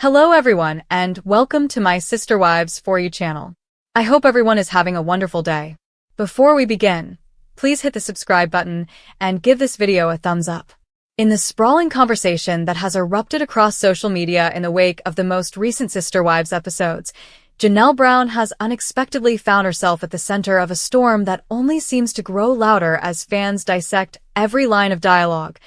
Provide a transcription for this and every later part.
Hello everyone, and welcome to my Sister Wives For You channel. I hope everyone is having a wonderful day. Before we begin, please hit the subscribe button and give this video a thumbs up. In the sprawling conversation that has erupted across social media in the wake of the most recent Sister Wives episodes, Janelle Brown has unexpectedly found herself at the center of a storm that only seems to grow louder as fans dissect every line of dialogue,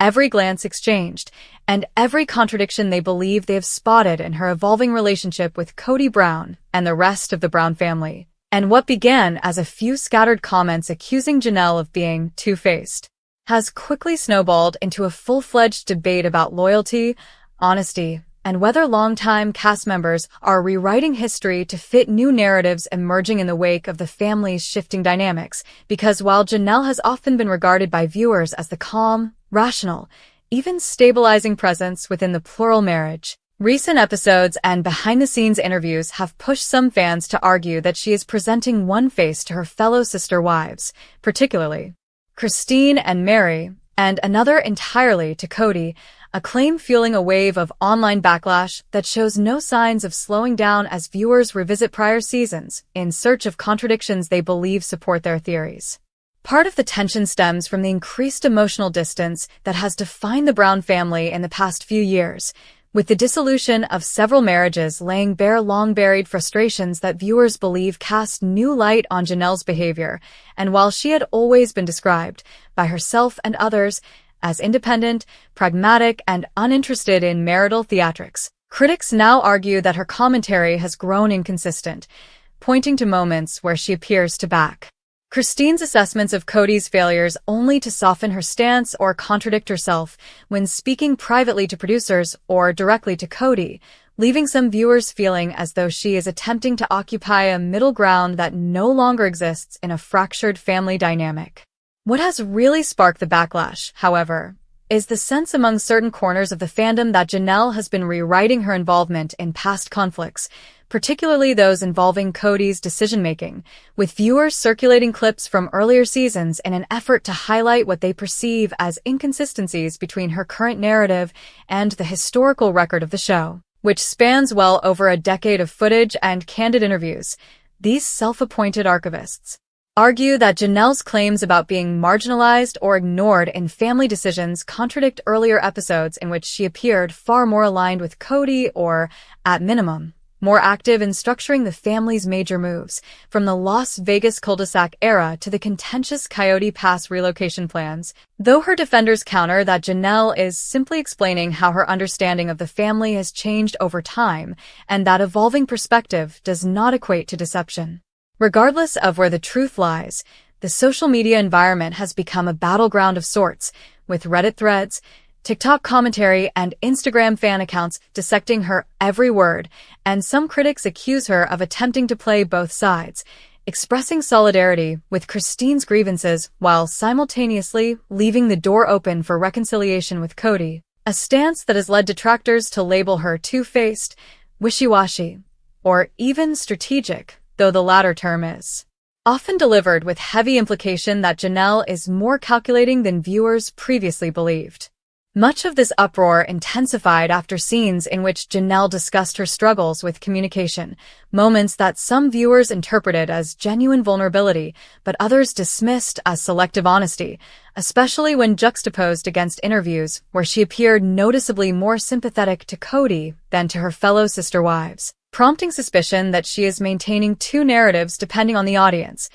every glance exchanged, and every contradiction they believe they have spotted in her evolving relationship with Kody Brown and the rest of the Brown family. And what began as a few scattered comments accusing Janelle of being two-faced has quickly snowballed into a full-fledged debate about loyalty, honesty, and whether longtime cast members are rewriting history to fit new narratives emerging in the wake of the family's shifting dynamics. Because while Janelle has often been regarded by viewers as the calm, rational, even stabilizing presence within the plural marriage, recent episodes and behind-the-scenes interviews have pushed some fans to argue that she is presenting one face to her fellow sister wives, particularly Christine and Mary, and another entirely to Kody, a claim fueling a wave of online backlash that shows no signs of slowing down as viewers revisit prior seasons in search of contradictions they believe support their theories. Part of the tension stems from the increased emotional distance that has defined the Brown family in the past few years, with the dissolution of several marriages laying bare long-buried frustrations that viewers believe cast new light on Janelle's behavior. And while she had always been described, by herself and others, as independent, pragmatic, and uninterested in marital theatrics, critics now argue that her commentary has grown inconsistent, pointing to moments where she appears to back Christine's assessments of Kody's failures only to soften her stance or contradict herself when speaking privately to producers or directly to Kody, leaving some viewers feeling as though she is attempting to occupy a middle ground that no longer exists in a fractured family dynamic. What has really sparked the backlash, however, is the sense among certain corners of the fandom that Janelle has been rewriting her involvement in past conflicts, particularly those involving Kody's decision-making, with viewers circulating clips from earlier seasons in an effort to highlight what they perceive as inconsistencies between her current narrative and the historical record of the show, which spans well over a decade of footage and candid interviews. These self-appointed archivists argue that Janelle's claims about being marginalized or ignored in family decisions contradict earlier episodes in which she appeared far more aligned with Kody or, at minimum, more active in structuring the family's major moves, from the Las Vegas cul-de-sac era to the contentious Coyote Pass relocation plans. Though her defenders counter that Janelle is simply explaining how her understanding of the family has changed over time, and that evolving perspective does not equate to deception. Regardless of where the truth lies, the social media environment has become a battleground of sorts, with Reddit threads, TikTok commentary, and Instagram fan accounts dissecting her every word, and some critics accuse her of attempting to play both sides, expressing solidarity with Christine's grievances while simultaneously leaving the door open for reconciliation with Kody, a stance that has led detractors to label her two-faced, wishy-washy, or even strategic, though the latter term is often delivered with heavy implication that Janelle is more calculating than viewers previously believed. Much of this uproar intensified after scenes in which Janelle discussed her struggles with communication, moments that some viewers interpreted as genuine vulnerability, but others dismissed as selective honesty, especially when juxtaposed against interviews where she appeared noticeably more sympathetic to Kody than to her fellow sister wives, prompting suspicion that she is maintaining two narratives depending on the audience,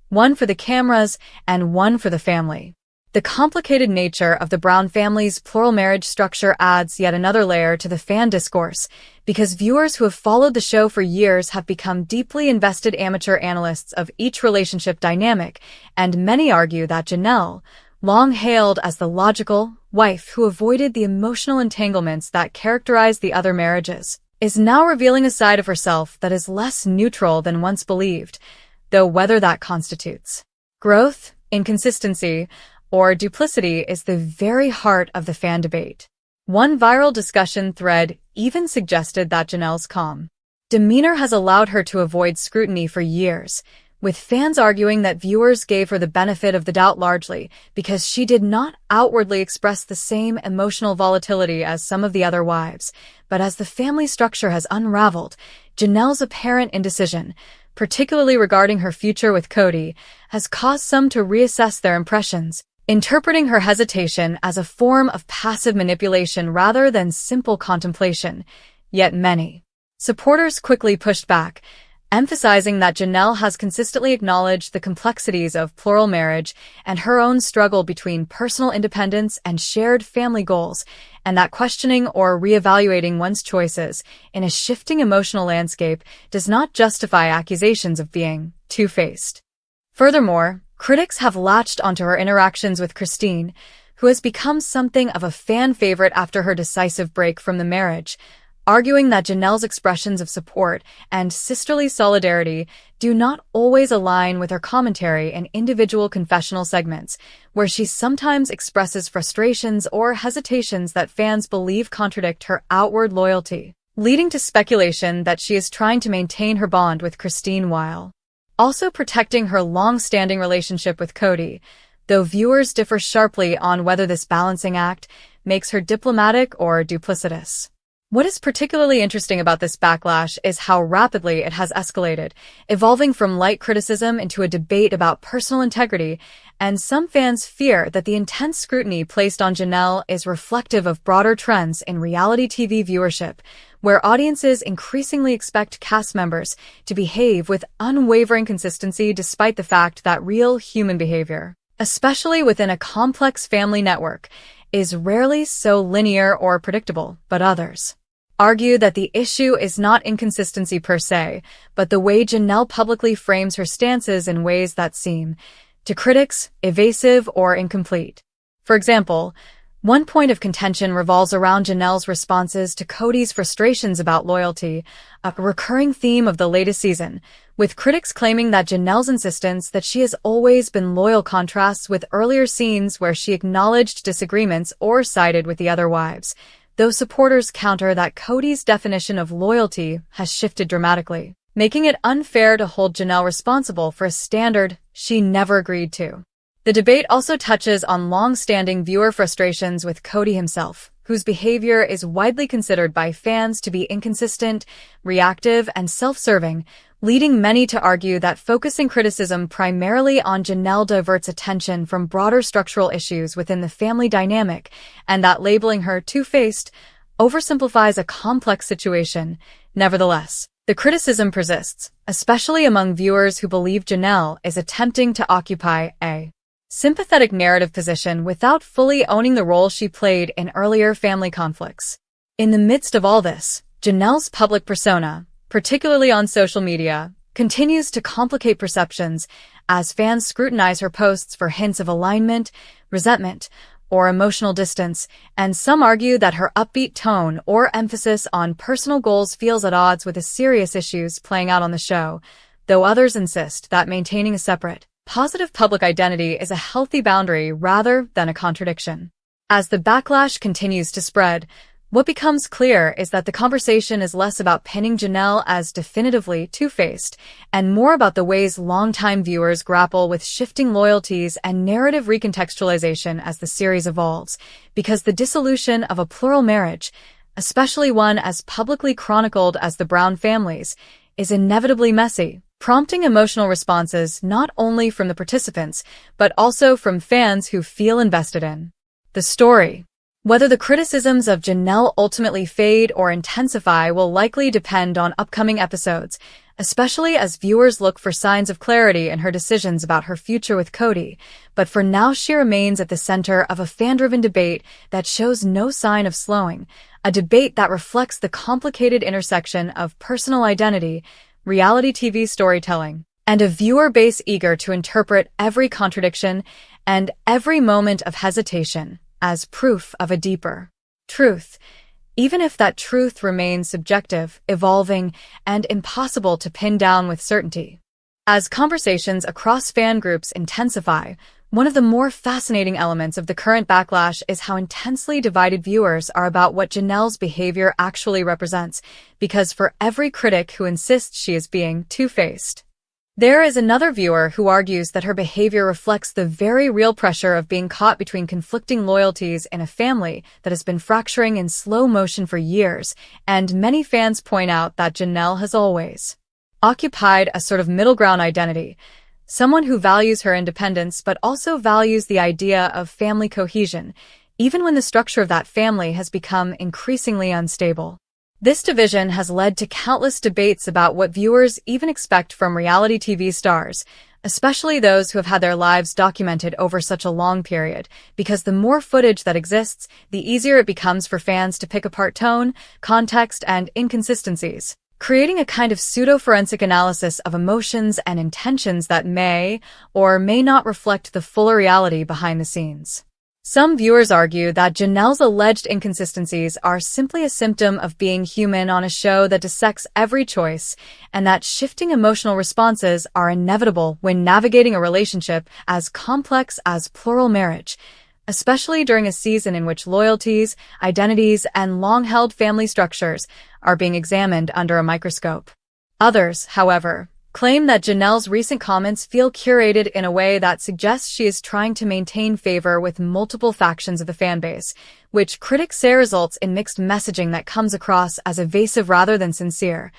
one for the cameras and one for the family. The complicated nature of the Brown family's plural marriage structure adds yet another layer to the fan discourse, because viewers who have followed the show for years have become deeply invested amateur analysts of each relationship dynamic, and many argue that Janelle, long hailed as the logical wife who avoided the emotional entanglements that characterized the other marriages, is now revealing a side of herself that is less neutral than once believed, though whether that constitutes growth, inconsistency, or duplicity is the very heart of the fan debate. One viral discussion thread even suggested that Janelle's calm demeanor has allowed her to avoid scrutiny for years, with fans arguing that viewers gave her the benefit of the doubt largely because she did not outwardly express the same emotional volatility as some of the other wives. But as the family structure has unraveled, Janelle's apparent indecision, particularly regarding her future with Cody, has caused some to reassess their impressions, interpreting her hesitation as a form of passive manipulation rather than simple contemplation. Yet many supporters quickly pushed back, emphasizing that Janelle has consistently acknowledged the complexities of plural marriage and her own struggle between personal independence and shared family goals, and that questioning or reevaluating one's choices in a shifting emotional landscape does not justify accusations of being two-faced. Furthermore, critics have latched onto her interactions with Christine, who has become something of a fan favorite after her decisive break from the marriage, arguing that Janelle's expressions of support and sisterly solidarity do not always align with her commentary in individual confessional segments, where she sometimes expresses frustrations or hesitations that fans believe contradict her outward loyalty, leading to speculation that she is trying to maintain her bond with Christine while also protecting her long-standing relationship with Cody, though viewers differ sharply on whether this balancing act makes her diplomatic or duplicitous. What is particularly interesting about this backlash is how rapidly it has escalated, evolving from light criticism into a debate about personal integrity, and some fans fear that the intense scrutiny placed on Janelle is reflective of broader trends in reality TV viewership, where audiences increasingly expect cast members to behave with unwavering consistency despite the fact that real human behavior, especially within a complex family network, is rarely so linear or predictable. But others argue that the issue is not inconsistency per se, but the way Janelle publicly frames her stances in ways that seem, to critics, evasive or incomplete. For example, one point of contention revolves around Janelle's responses to Cody's frustrations about loyalty, a recurring theme of the latest season, with critics claiming that Janelle's insistence that she has always been loyal contrasts with earlier scenes where she acknowledged disagreements or sided with the other wives, though supporters counter that Cody's definition of loyalty has shifted dramatically, making it unfair to hold Janelle responsible for a standard she never agreed to. The debate also touches on long-standing viewer frustrations with Cody himself, whose behavior is widely considered by fans to be inconsistent, reactive, and self-serving, leading many to argue that focusing criticism primarily on Janelle diverts attention from broader structural issues within the family dynamic, and that labeling her two-faced oversimplifies a complex situation. Nevertheless, the criticism persists, especially among viewers who believe Janelle is attempting to occupy a sympathetic narrative position without fully owning the role she played in earlier family conflicts. In the midst of all this, Janelle's public persona, particularly on social media, continues to complicate perceptions as fans scrutinize her posts for hints of alignment, resentment, or emotional distance, and some argue that her upbeat tone or emphasis on personal goals feels at odds with the serious issues playing out on the show, though others insist that maintaining a separate, positive public identity is a healthy boundary rather than a contradiction. As the backlash continues to spread, what becomes clear is that the conversation is less about pinning Janelle as definitively two-faced and more about the ways longtime viewers grapple with shifting loyalties and narrative recontextualization as the series evolves, because the dissolution of a plural marriage, especially one as publicly chronicled as the Brown family's, is inevitably messy, prompting emotional responses not only from the participants, but also from fans who feel invested in the story. Whether the criticisms of Janelle ultimately fade or intensify will likely depend on upcoming episodes, especially as viewers look for signs of clarity in her decisions about her future with Cody. But for now, she remains at the center of a fan-driven debate that shows no sign of slowing, a debate that reflects the complicated intersection of personal identity, reality TV storytelling, and a viewer base eager to interpret every contradiction and every moment of hesitation as proof of a deeper truth, even if that truth remains subjective, evolving, and impossible to pin down with certainty. As conversations across fan groups intensify, one of the more fascinating elements of the current backlash is how intensely divided viewers are about what Janelle's behavior actually represents, because for every critic who insists she is being two-faced, There is another viewer who argues that her behavior reflects the very real pressure of being caught between conflicting loyalties in a family that has been fracturing in slow motion for years, and many fans point out that Janelle has always occupied a sort of middle ground identity, someone who values her independence but also values the idea of family cohesion, even when the structure of that family has become increasingly unstable. This division has led to countless debates about what viewers even expect from reality TV stars, especially those who have had their lives documented over such a long period, because the more footage that exists, the easier it becomes for fans to pick apart tone, context, and inconsistencies, creating a kind of pseudo-forensic analysis of emotions and intentions that may or may not reflect the fuller reality behind the scenes. Some viewers argue that Janelle's alleged inconsistencies are simply a symptom of being human on a show that dissects every choice, and that shifting emotional responses are inevitable when navigating a relationship as complex as plural marriage, especially during a season in which loyalties, identities, and long-held family structures are being examined under a microscope. Others, however, claim that Janelle's recent comments feel curated in a way that suggests she is trying to maintain favor with multiple factions of the fanbase, which critics say results in mixed messaging that comes across as evasive rather than sincere.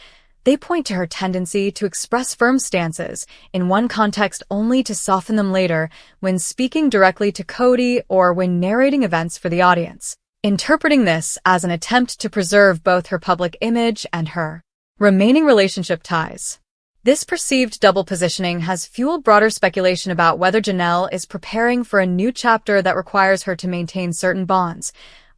They point to her tendency to express firm stances in one context only to soften them later when speaking directly to Cody or when narrating events for the audience, interpreting this as an attempt to preserve both her public image and her remaining relationship ties. This perceived double positioning has fueled broader speculation about whether Janelle is preparing for a new chapter that requires her to maintain certain bonds,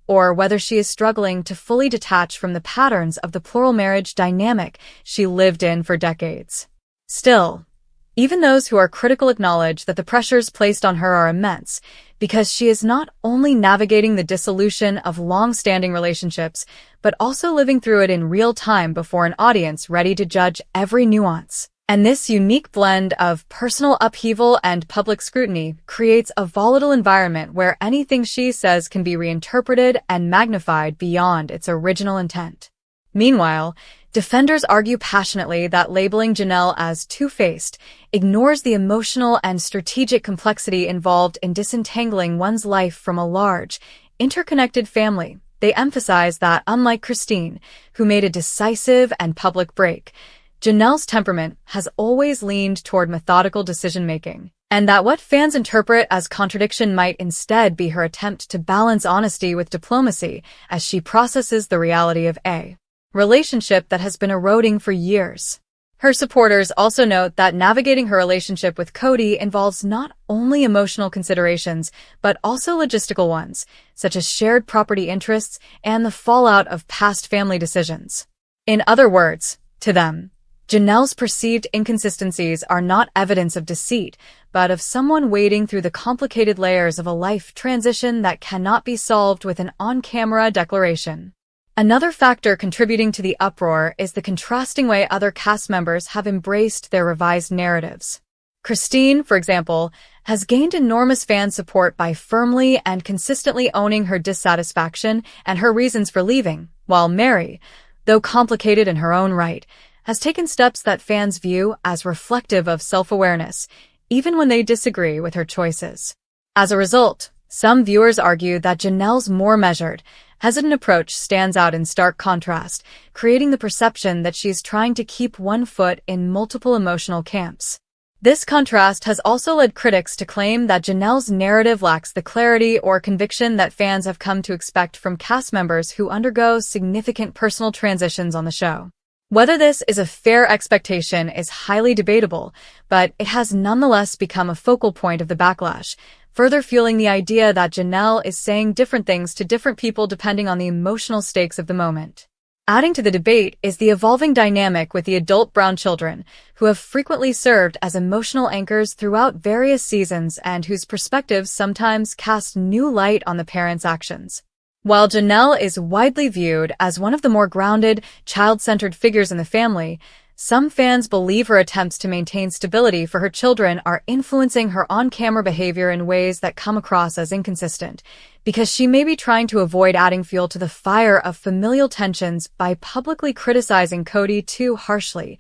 or whether she is struggling to fully detach from the patterns of the plural marriage dynamic she lived in for decades. Still, even those who are critical acknowledge that the pressures placed on her are immense, because she is not only navigating the dissolution of long-standing relationships, but also living through it in real time before an audience ready to judge every nuance. And this unique blend of personal upheaval and public scrutiny creates a volatile environment where anything she says can be reinterpreted and magnified beyond its original intent. Meanwhile, defenders argue passionately that labeling Janelle as two-faced ignores the emotional and strategic complexity involved in disentangling one's life from a large, interconnected family. They emphasize that, unlike Christine, who made a decisive and public break, Janelle's temperament has always leaned toward methodical decision-making, and that what fans interpret as contradiction might instead be her attempt to balance honesty with diplomacy as she processes the reality of a relationship that has been eroding for years. Her supporters also note that navigating her relationship with Cody involves not only emotional considerations, but also logistical ones, such as shared property interests and the fallout of past family decisions. In other words, to them, Janelle's perceived inconsistencies are not evidence of deceit, but of someone wading through the complicated layers of a life transition that cannot be solved with an on-camera declaration. Another factor contributing to the uproar is the contrasting way other cast members have embraced their revised narratives. Christine, for example, has gained enormous fan support by firmly and consistently owning her dissatisfaction and her reasons for leaving, while Mary, though complicated in her own right, has taken steps that fans view as reflective of self-awareness, even when they disagree with her choices. As a result, some viewers argue that Janelle's more measured, hesitant approach stands out in stark contrast, creating the perception that she is trying to keep one foot in multiple emotional camps. This contrast has also led critics to claim that Janelle's narrative lacks the clarity or conviction that fans have come to expect from cast members who undergo significant personal transitions on the show. Whether this is a fair expectation is highly debatable, but it has nonetheless become a focal point of the backlash, further fueling the idea that Janelle is saying different things to different people depending on the emotional stakes of the moment. Adding to the debate is the evolving dynamic with the adult Brown children, who have frequently served as emotional anchors throughout various seasons and whose perspectives sometimes cast new light on the parents' actions. While Janelle is widely viewed as one of the more grounded, child-centered figures in the family, some fans believe her attempts to maintain stability for her children are influencing her on-camera behavior in ways that come across as inconsistent, because she may be trying to avoid adding fuel to the fire of familial tensions by publicly criticizing Cody too harshly,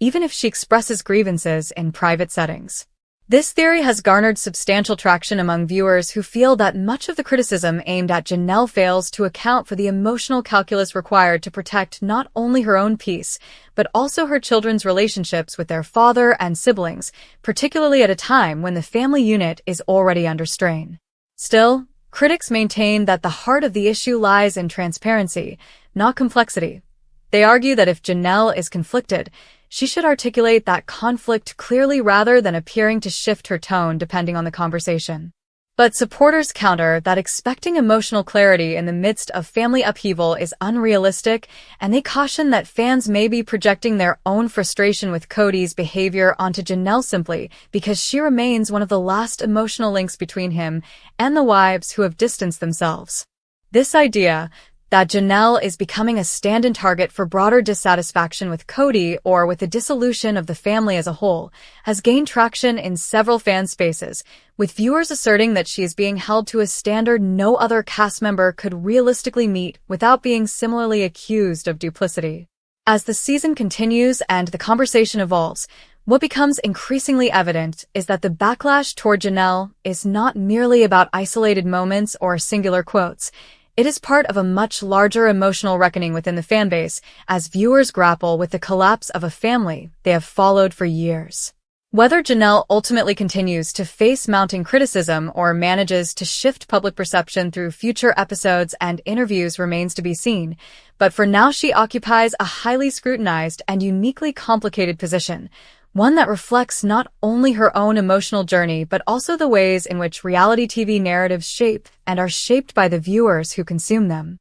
even if she expresses grievances in private settings. This theory has garnered substantial traction among viewers who feel that much of the criticism aimed at Janelle fails to account for the emotional calculus required to protect not only her own peace, but also her children's relationships with their father and siblings, particularly at a time when the family unit is already under strain. Still, critics maintain that the heart of the issue lies in transparency, not complexity. They argue that if Janelle is conflicted, she should articulate that conflict clearly rather than appearing to shift her tone depending on the conversation. But supporters counter that expecting emotional clarity in the midst of family upheaval is unrealistic, and they caution that fans may be projecting their own frustration with Cody's behavior onto Janelle simply because she remains one of the last emotional links between him and the wives who have distanced themselves. This idea that Janelle is becoming a stand-in target for broader dissatisfaction with Cody or with the dissolution of the family as a whole, has gained traction in several fan spaces, with viewers asserting that she is being held to a standard no other cast member could realistically meet without being similarly accused of duplicity. As the season continues and the conversation evolves, what becomes increasingly evident is that the backlash toward Janelle is not merely about isolated moments or singular quotes. It is part of a much larger emotional reckoning within the fanbase as viewers grapple with the collapse of a family they have followed for years. Whether Janelle ultimately continues to face mounting criticism or manages to shift public perception through future episodes and interviews remains to be seen, but for now she occupies a highly scrutinized and uniquely complicated position, one that reflects not only her own emotional journey but also the ways in which reality TV narratives shape and are shaped by the viewers who consume them.